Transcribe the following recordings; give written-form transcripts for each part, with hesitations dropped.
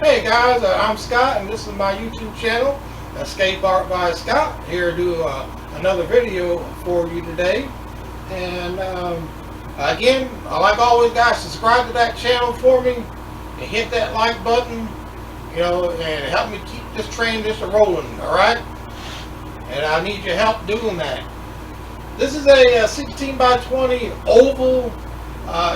Hey guys, I'm Scott and this is my YouTube channel, Escape Art by Scott. Here to do another video for you today. And again, like always guys, subscribe to that channel for me and hit that like button, and help me keep this train rolling, alright? And I need your help doing that. This is a 16 by 20 oval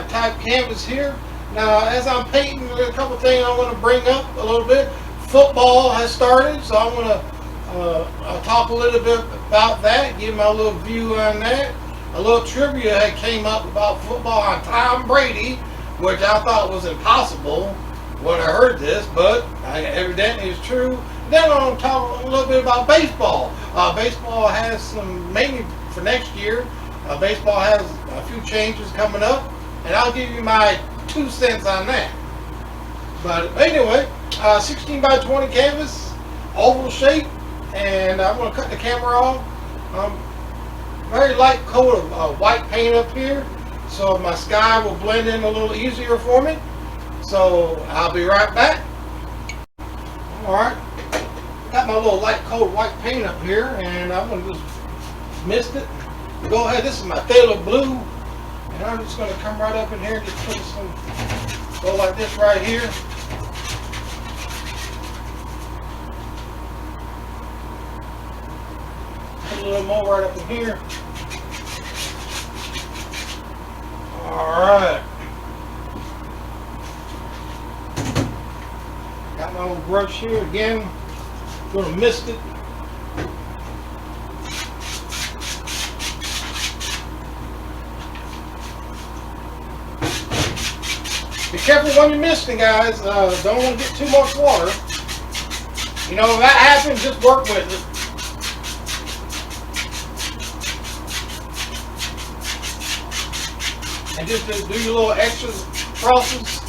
type canvas here. Now, as I'm painting, there's a couple things I want to bring up a little bit. Football has started, so I want to talk a little bit about that, give my little view on that. A little trivia had came up about football on Tom Brady, which I thought was impossible when I heard this, but evidently it's true. Then I'm going to talk a little bit about baseball. Baseball has some, mainly for next year, baseball has a few changes coming up, and I'll give you my 2 cents on that. But anyway, 16 by 20 canvas, oval shape, and I'm going to cut the camera off. Very light coat of white paint up here, so my sky will blend in a little easier for me. So I'll be right back. Alright, got my little light coat of white paint up here, and I'm going to just mist it. Go ahead, this is my phthalo blue. And I'm just going to come right up in here and just put some, go like this right here. Put a little more right up in here. Alright. Got my little brush here again. Going to mist it. Be careful when you're misting, guys. Don't want to get too much water. If that happens, just work with it. And just do your little extra crosses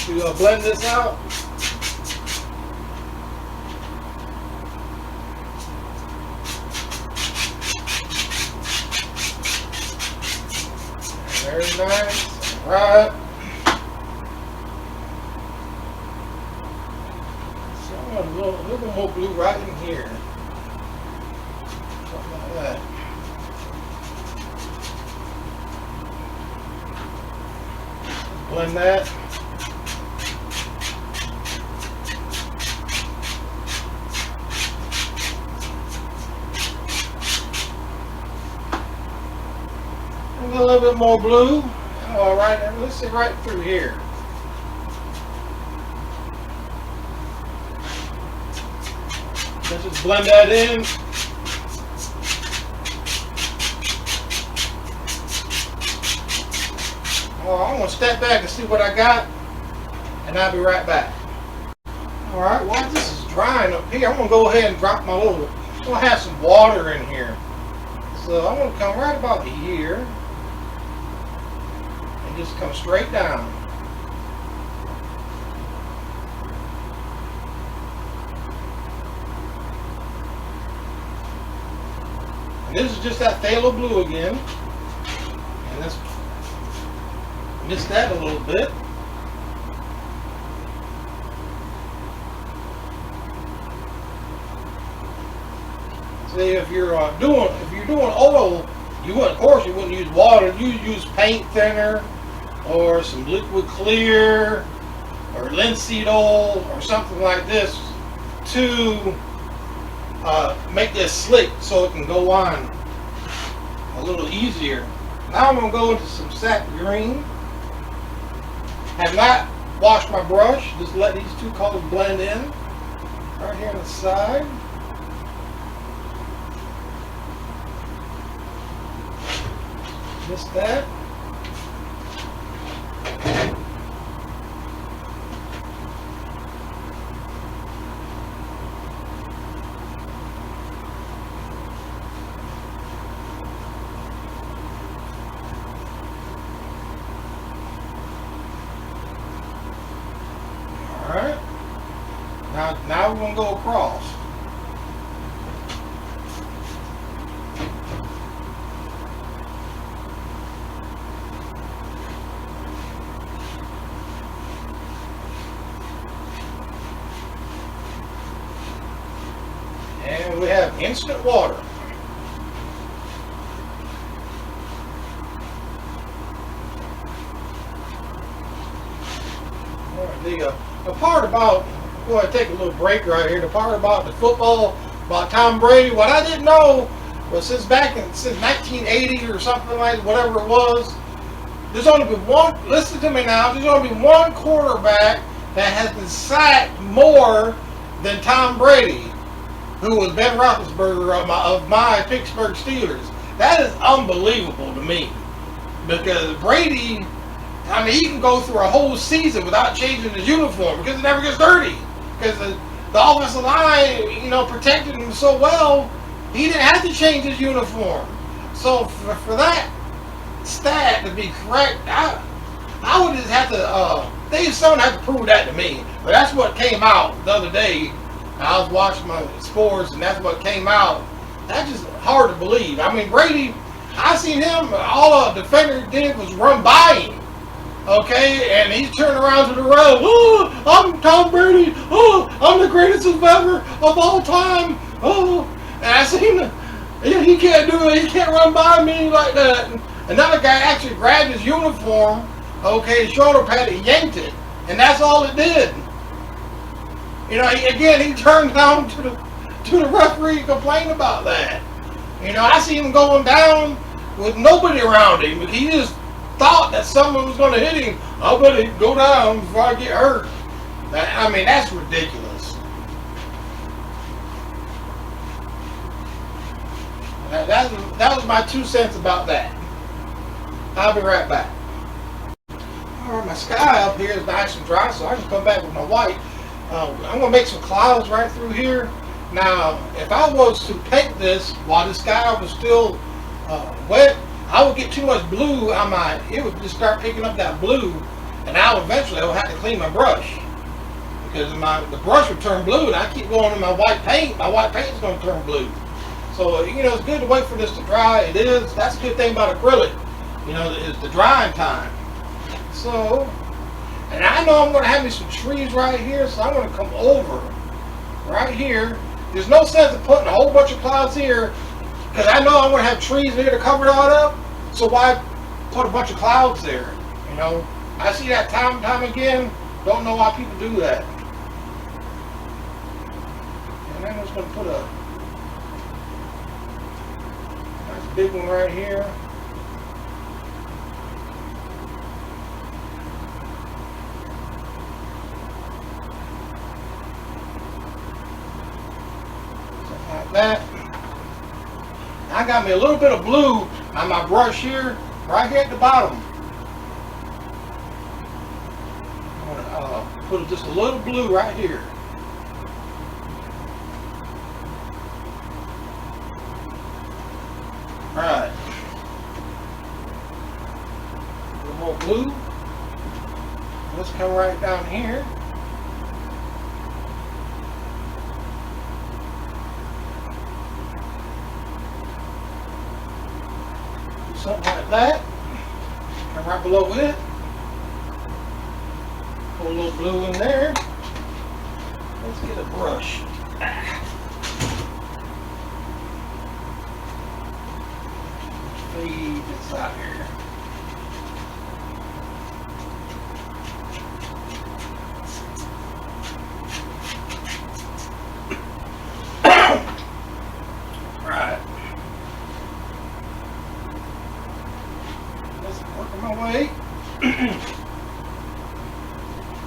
to blend this out. Very nice. All right. A little more blue right in here. Something like that. Blend that. And a little bit more blue. All right, let's see right through here. Let's just blend that in. I'm going to step back and see what I got, and I'll be right back. Alright, while this is drying up here, I'm going to go ahead and drop my little, I'm going to have some water in here. So I'm going to come right about here, and just come straight down. This is just that phthalo blue again, and let's mist that a little bit. See, if you're doing oil, of course you wouldn't use water. You use paint thinner, or some liquid clear, or linseed oil, or something like this to make this slick so it can go on a little easier. Now I'm going to go into some sap green. Have not washed my brush, just let these two colors blend in right here on the side. Just that. Alright. Now we're going to go across. and we have instant water. The part about, I'm going to take a little break right here. The part about the football, about Tom Brady, what I didn't know was since 1980 or something like whatever it was, there's only been one. Listen to me now. There's only been one quarterback that has been sacked more than Tom Brady, who was Ben Roethlisberger of my Pittsburgh Steelers. That is unbelievable to me, because Brady, I mean, he can go through a whole season without changing his uniform because it never gets dirty. Because the offensive line, protected him so well, he didn't have to change his uniform. So for that stat to be correct, I would just have to, someone have to prove that to me. But that's what came out the other day. I was watching my sports, and that's what came out. That's just hard to believe. I mean, Brady, I seen him, all a defender did was run by him. Okay, and he's turning around to the road. Oh, I'm Tom Brady. Oh, I'm the greatest ever of all time. Oh, and I seen him. He can't do it. He can't run by me like that. Another guy actually grabbed his uniform. Okay, his shoulder pad, he yanked it, and that's all it did. He turned down to the referee and complained about that. I see him going down with nobody around him, but he just thought that someone was going to hit him. I better go down before I get hurt. That's ridiculous. That was my 2 cents about that. I'll be right back. Alright, my sky up here is nice and dry, so I can come back with my white. I'm going to make some clouds right through here. Now, if I was to paint this while the sky was still wet, I would get too much blue on it would just start picking up that blue, and I would have to clean my brush, because the brush would turn blue, and I keep going in my white paint is going to turn blue. So, it's good to wait for this to dry. It is. That's a good thing about acrylic, is the drying time. So, and I know I'm going to have me some trees right here, so I'm going to come over right here. There's no sense of putting a whole bunch of clouds here, because I know I'm going to have trees here to cover it all up, so why put a bunch of clouds there? I see that time and time again. Don't know why people do that. And I'm just going to put a nice big one right here. Something like that. I got me a little bit of blue on my brush here, right here at the bottom. I'm going to put just a little blue right here. Alright. A little more blue. Let's come right down here. Something like that. Come right below it. Put a little blue in there. Let's get a brush. Fade this out here. Right. Working my way.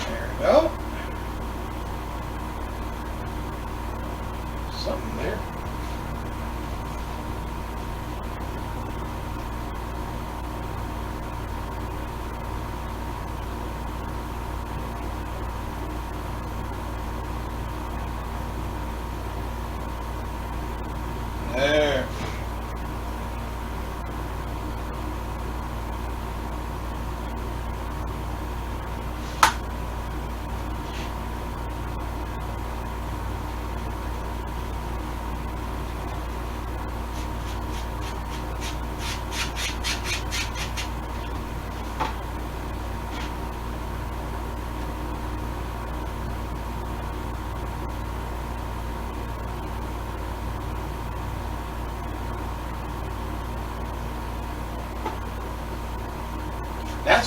There we go. Something there. There.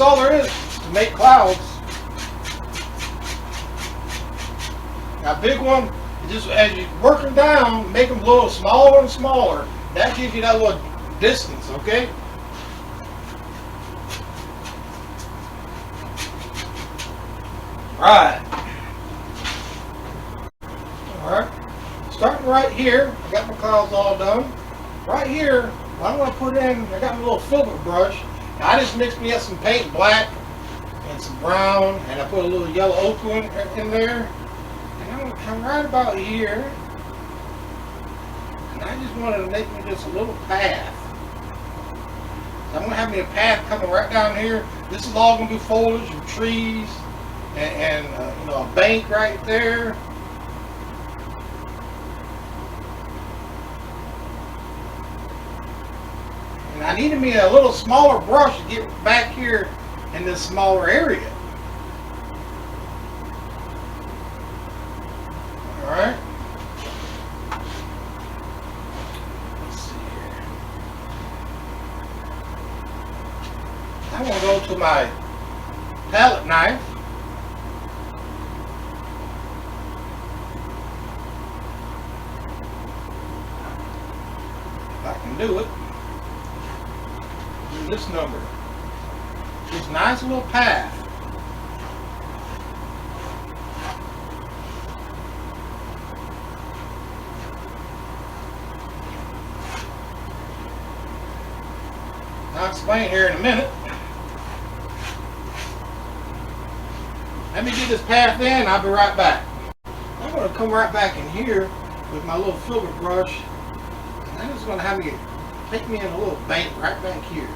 that's all there is to make clouds. Now, big one, just as you work them down, make them a little smaller and smaller. That gives you that little distance, okay? Right. Alright. Starting right here, I got my clouds all done. Right here, what I'm going to put in, I got my little filbert brush. Now, I just mixed me up some paint black and some brown, and I put a little yellow ochre in there. And I'm going to come right about here. And I just wanted to make me just a little path. So I'm going to have me a path coming right down here. This is all going to be foliage and trees and you know, a bank right there. And I needed me a little smaller brush to get back here in this smaller area. Alright. Let's see here. I'm going to go to my palette knife. If I can do it. Do this number. This nice little path. I'll explain here in a minute. Let me get this path in, I'll be right back. I'm going to come right back in here with my little filbert brush, and I'm just going to have me take me in a little bank right back here.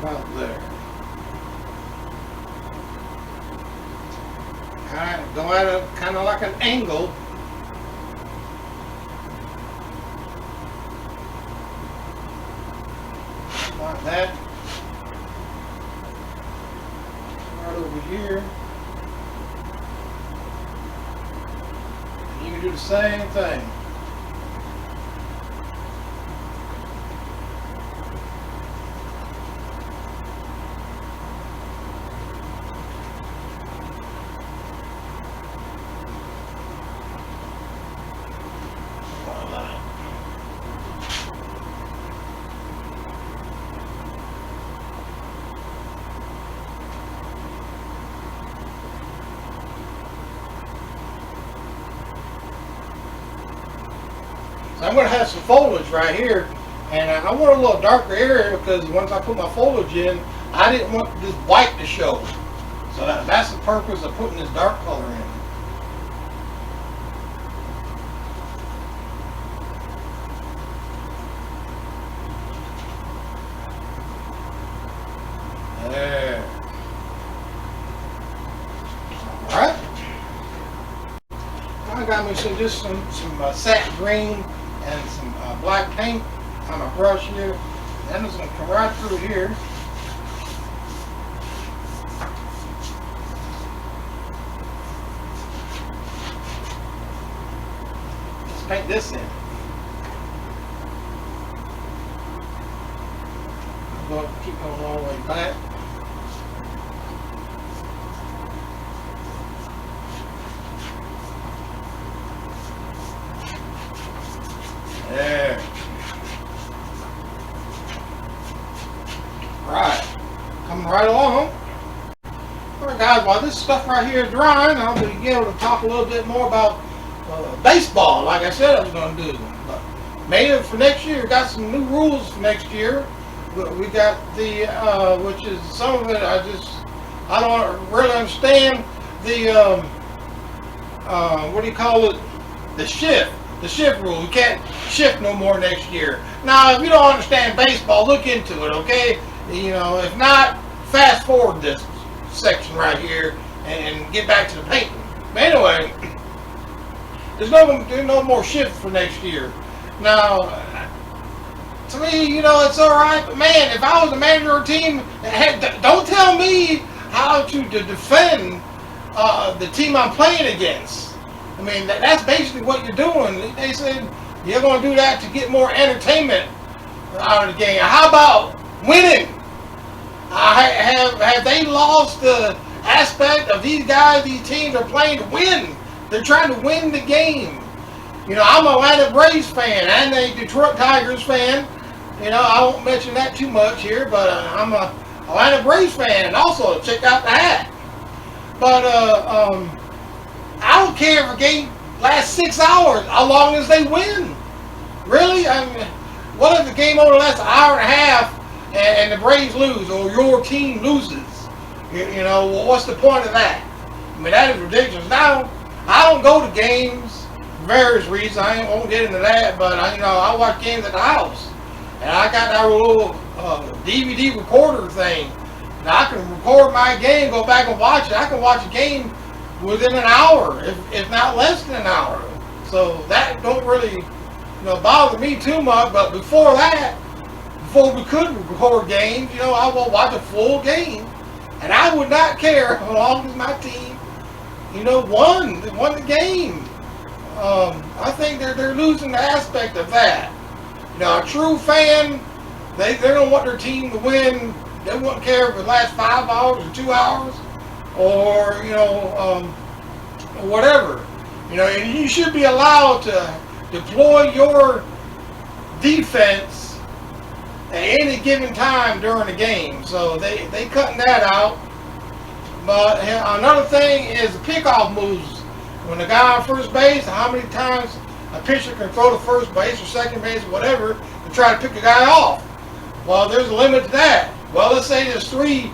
Right about there. Go at it kind of like an angle. Like that. Right over here. You can do the same thing. So I'm going to have some foliage right here, and I want a little darker area because once I put my foliage in, I didn't want this white to show. So that's the purpose of putting this dark color in. There. Alright. I got me some satin green and some black paint on my brush here. Then it's going to come right through here. Let's paint this in. I'm going to keep going all the way back. There. Right. Coming right along. Alright guys, while this stuff right here is drying, I'll be able to talk a little bit more about baseball, like I said I was going to do. But maybe for next year, got some new rules for next year. We got the, which is some of it I don't really understand the, what do you call it, the shift rule. You can't shift no more next year. Now, if you don't understand baseball, look into it, okay? You know, if not, fast forward this section right here and get back to the painting. But anyway, there's no more shift for next year. Now, to me, you know, it's all right, but man, if I was a manager of a team, don't tell me how to defend the team I'm playing against. I mean, that's basically what you're doing. They said you're going to do that to get more entertainment out of the game. How about winning? Have they lost the aspect of these guys? These teams are playing to win. They're trying to win the game. You know, I'm a Atlanta Braves fan and a Detroit Tigers fan. You know, I won't mention that too much here, but I'm a Atlanta Braves fan, and also check out the hat. But I don't care if a game lasts 6 hours, as long as they win. Really? I mean, what if the game only lasts an hour and a half and the Braves lose or your team loses? You know, what's the point of that? I mean, that is ridiculous. Now, I don't go to games for various reasons. I won't get into that, but you know, I watch games at the house. And I got that little DVD recorder thing. Now I can record my game, go back and watch it. I can watch a game within an hour, if not less than an hour. So that don't really, you know, bother me too much. But before that, before we could record games, you know, I will watch a full game, and I would not care as long as my team, you know, won the game. I think they're losing the aspect of that. Now, a true fan, they don't want their team to win. They won't care if it lasts 5 hours or 2 hours, or you know, whatever. You know, and you should be allowed to deploy your defense at any given time during the game. So they cutting that out. But another thing is the pickoff moves. When the guy on first base, how many times a pitcher can throw to first base or second base or whatever to try to pick a guy off. Well, there's a limit to that. Well, let's say there's 3,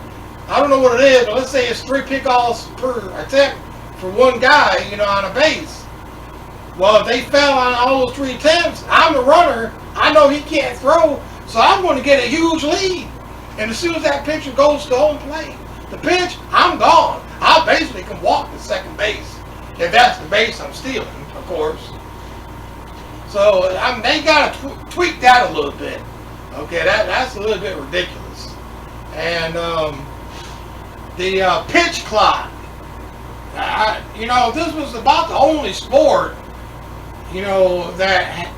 I don't know what it is, but let's say it's 3 pickoffs per attempt for one guy, you know, on a base. Well, if they fell on all those 3 attempts, I'm the runner. I know he can't throw, so I'm going to get a huge lead. And as soon as that pitcher goes to home plate, the pitch, I'm gone. I basically can walk to second base, if that's the base I'm stealing, of course. So they got to tweak that a little bit. Okay, that's a little bit ridiculous. And the pitch clock. You know, this was about the only sport, you know, that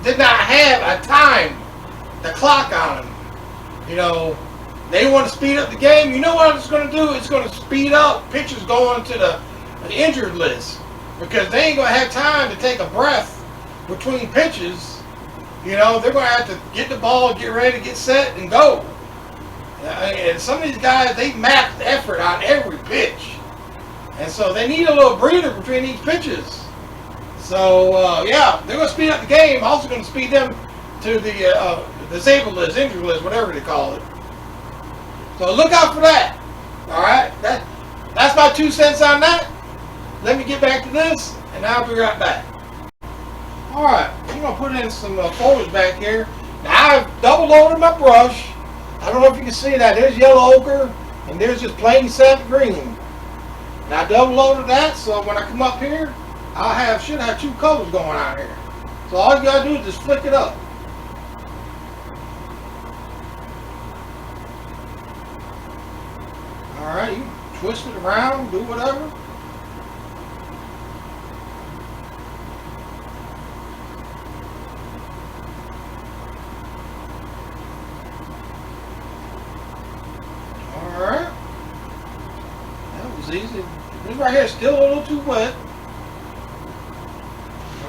did not have a time, the clock on them. You know, they want to speed up the game. You know what it's going to do? It's going to speed up pitchers going to the injured list, because they ain't going to have time to take a breath between pitches. You know, they're going to have to get the ball, get ready, get set, and go. And some of these guys, they max effort on every pitch. And so they need a little breather between each pitches. So, yeah, they're going to speed up the game. Also going to speed them to the disabled list, injured list, whatever they call it. So look out for that. All right? That's my 2 cents on that. Let me get back to this, and I'll be right back. Alright, I'm going to put in some foliage back here. Now, I've double loaded my brush. I don't know if you can see that. There's yellow ochre, and there's just plain sap green. Now, I double loaded that, so when I come up here, should have 2 colors going on here. So all you got to do is just flick it up. Alright, you twist it around, do whatever. Alright. That was easy. This right here is still a little too wet.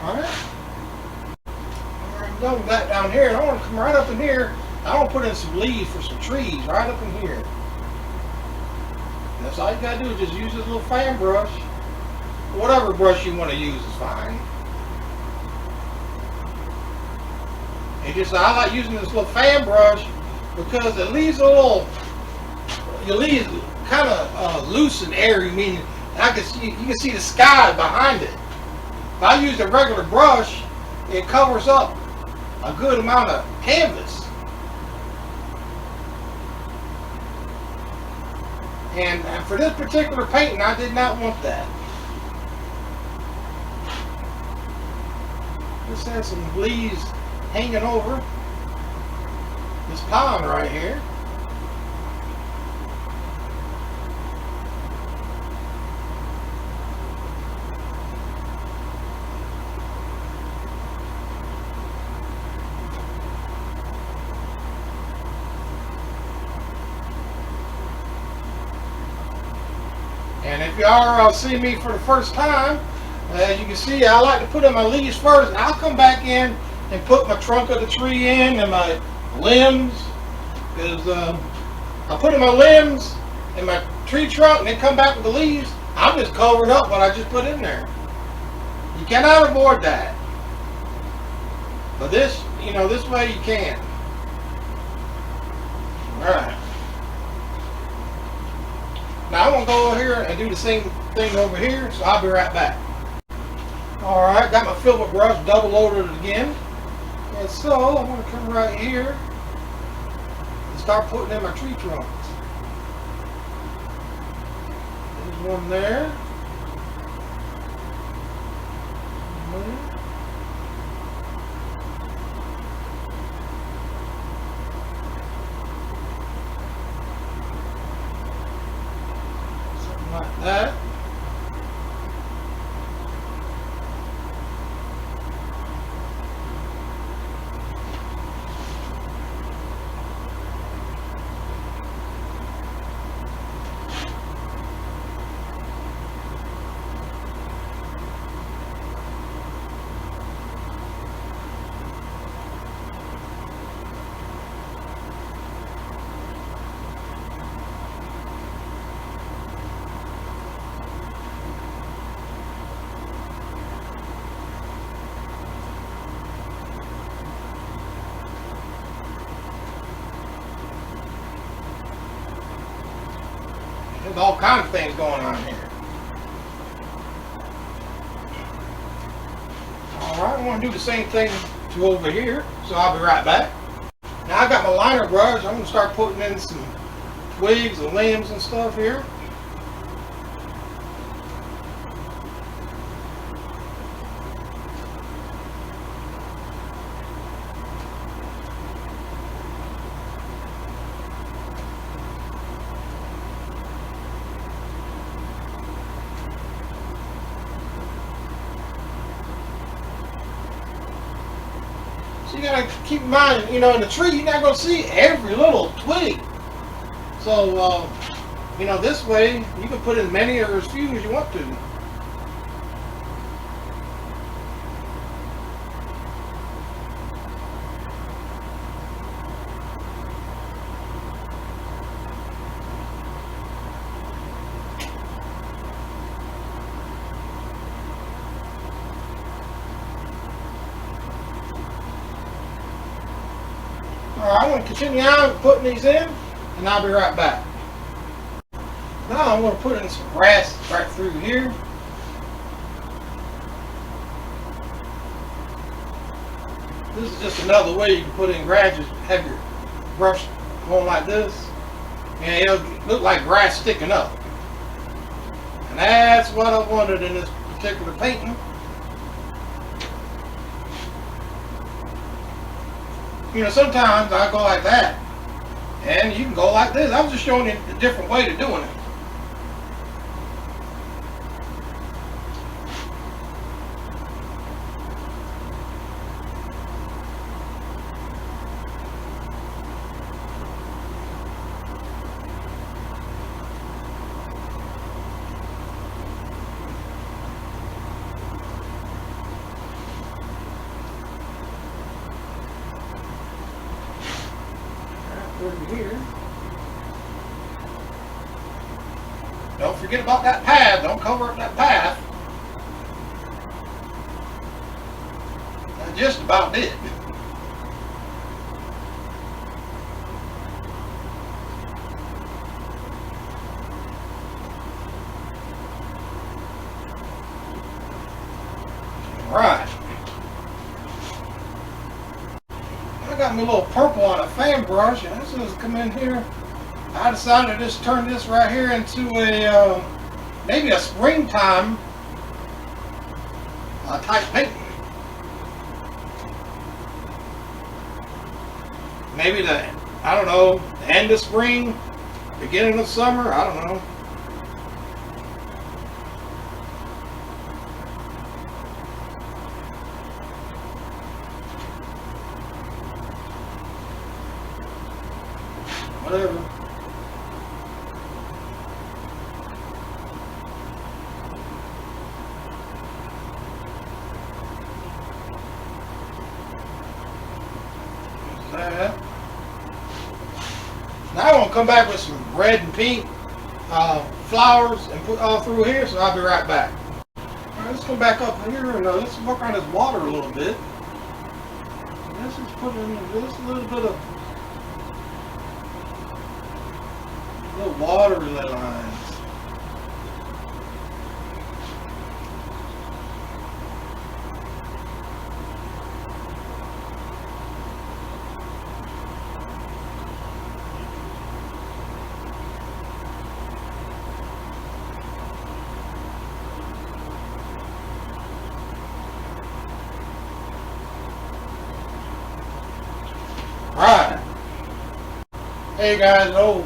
Alright. I'm done with that down here. And I want to come right up in here. I want to put in some leaves for some trees right up in here. That's all you got to do is just use this little fan brush. Whatever brush you want to use is fine. I like using this little fan brush because it leaves a little, you leave kind of loose and airy, meaning you can see the sky behind it. If I use a regular brush, it covers up a good amount of canvas. And for this particular painting, I did not want that. This has some leaves hanging over this pond right here. And if y'all see me for the first time, as you can see, I like to put in my leaves first. I'll come back in and put my trunk of the tree in and my limbs. Because I put in my limbs and my tree trunk and then come back with the leaves. I'm just covering up what I just put in there. You cannot avoid that. But this, this way you can. Alright. Now I'm going to go over here and do the same thing over here, so I'll be right back. Alright, got my filbert brush double loaded again. And so I'm going to come right here and start putting in my tree trunks. There's one there. Something like that. There's all kinds of things going on here. Alright, I want to do the same thing to over here, so I'll be right back. Now I got my liner brush. I'm going to start putting in some twigs and limbs and stuff here. So you gotta keep in mind, in the tree, you're not gonna see every little twig. So, this way, you can put in many or as few as you want to. Alright, I'm going to continue on putting these in, and I'll be right back. Now I'm going to put in some grass right through here. This is just another way you can put in grass. Just have your brush going like this, and it'll look like grass sticking up. And that's what I wanted in this particular painting. Sometimes I go like that, and you can go like this. I was just showing you a different way to doing it. Over here. Don't forget about that path. Don't cover up that path. That's just about it. Alright. I got my little purple on a fan brush, and as soon as I come in here, I decided to just turn this right here into a maybe a springtime type painting. Maybe the end of spring, beginning of summer, I don't know. Whatever. Now I'm going to come back with some red and pink flowers and put all through here, so I'll be right back. Alright, let's come back up here and let's work on this water a little bit. Let's just put in just a little bit of little water lines. Alright. Hey guys, the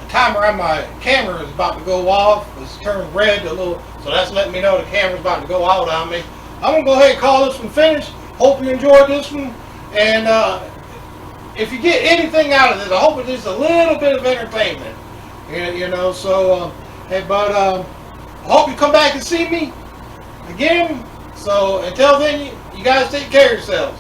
timer on my camera is about to go off. It's turned red a little, so that's letting me know the camera's about to go out on me. I'm going to go ahead and call this one finished. Hope you enjoyed this one. And if you get anything out of this, I hope it's just a little bit of entertainment. You know, so, hey, but I hope you come back and see me again. So until then, you guys take care of yourselves.